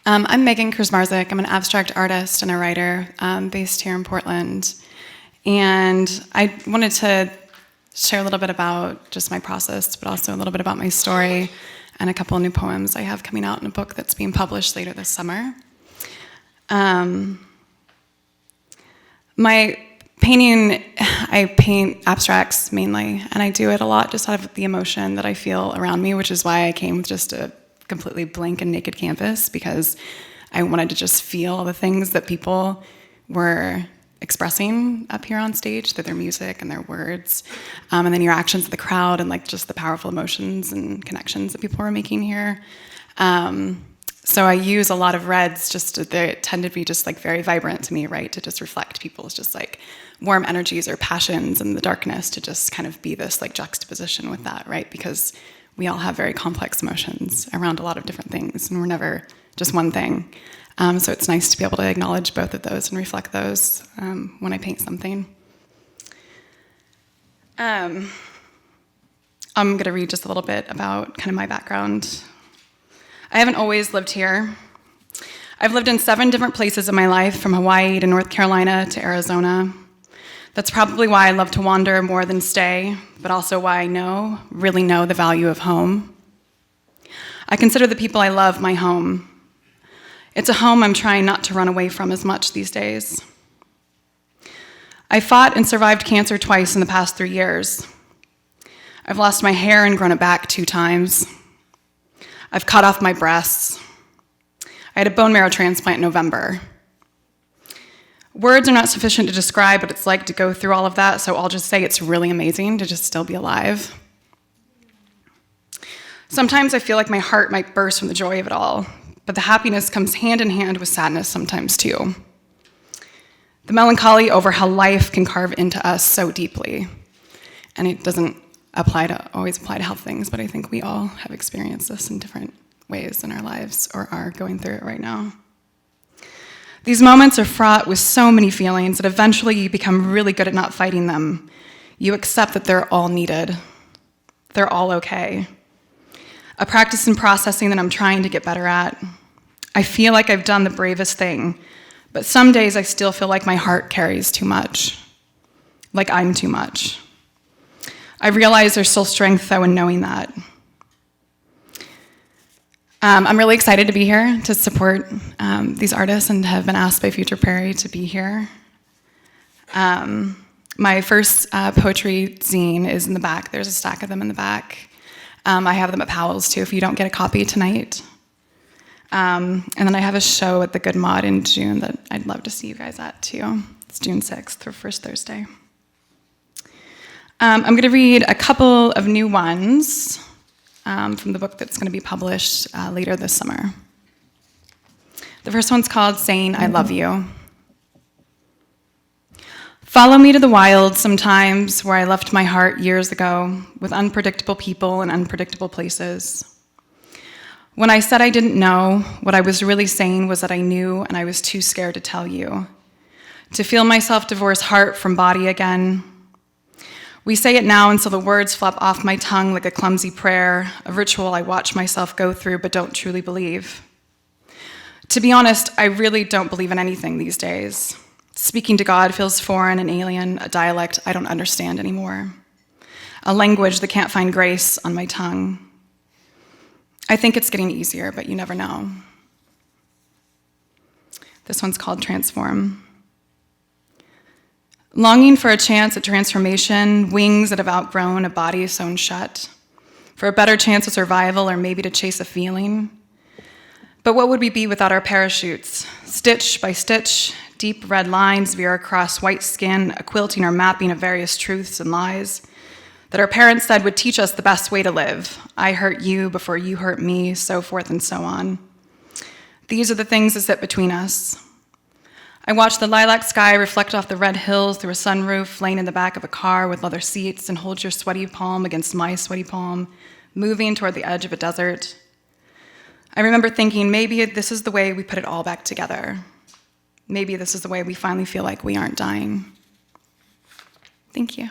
I'm Megan Krzmarzick. I'm an abstract artist and a writer based here in Portland. And I wanted to share a little bit about just my process, but also a little bit about my story and a couple of new poems I have coming out in a book that's being published later this summer. My painting, I paint abstracts mainly, and I do it a lot just out of the emotion that I feel around me, which is why I came with just a completely blank and naked canvas, because I wanted to just feel the things that people were expressing up here on stage through their music and their words, and then your actions of the crowd and like just the powerful emotions and connections that people were making here. So I use a lot of reds, they tend to be just like very vibrant to me, right? To just reflect people's just like warm energies or passions and the darkness, to just kind of be this like juxtaposition with that, right? Because we all have very complex emotions around a lot of different things, and we're never just one thing. So it's nice to be able to acknowledge both of those and reflect those when I paint something. I'm going to read just a little bit about kind of my background. I haven't always lived here. I've lived in 7 different places in my life, from Hawaii to North Carolina to Arizona. That's probably why I love to wander more than stay, but also why I really know the value of home. I consider the people I love my home. It's a home I'm trying not to run away from as much these days. I fought and survived cancer twice in the past 3 years. I've lost my hair and grown it back 2 times. I've cut off my breasts. I had a bone marrow transplant in November. Words are not sufficient to describe what it's like to go through all of that, so I'll just say it's really amazing to just still be alive. Sometimes I feel like my heart might burst from the joy of it all, but the happiness comes hand in hand with sadness sometimes too. The melancholy over how life can carve into us so deeply. And it doesn't always apply to health things, but I think we all have experienced this in different ways in our lives, or are going through it right now. These moments are fraught with so many feelings that eventually you become really good at not fighting them. You accept that they're all needed. They're all okay. A practice in processing that I'm trying to get better at. I feel like I've done the bravest thing, but some days I still feel like my heart carries too much. Like I'm too much. I realize there's still strength, though, in knowing that. I'm really excited to be here to support these artists and have been asked by Future Prairie to be here. My first poetry zine is in the back. There's a stack of them in the back. I have them at Powell's, too, if you don't get a copy tonight. And then I have a show at the Good Mod in June that I'd love to see you guys at, too. It's June 6th, or first Thursday. I'm going to read a couple of new ones from the book that's going to be published later this summer. The first one's called Saying I Love You. Follow me to the wild sometimes, where I left my heart years ago, with unpredictable people and unpredictable places. When I said I didn't know, what I was really saying was that I knew, and I was too scared to tell you. To feel myself divorce heart from body again. We say it now until the words flop off my tongue like a clumsy prayer, a ritual I watch myself go through but don't truly believe. To be honest, I really don't believe in anything these days. Speaking to God feels foreign and alien, a dialect I don't understand anymore. A language that can't find grace on my tongue. I think it's getting easier, but you never know. This one's called Transform. Longing for a chance at transformation, wings that have outgrown a body sewn shut, for a better chance of survival or maybe to chase a feeling. But what would we be without our parachutes? Stitch by stitch, deep red lines veer across white skin, a quilting or mapping of various truths and lies that our parents said would teach us the best way to live. I hurt you before you hurt me, so forth and so on. These are the things that sit between us. I watch the lilac sky reflect off the red hills through a sunroof, laying in the back of a car with leather seats, and hold your sweaty palm against my sweaty palm, moving toward the edge of a desert. I remember thinking, maybe this is the way we put it all back together. Maybe this is the way we finally feel like we aren't dying. Thank you.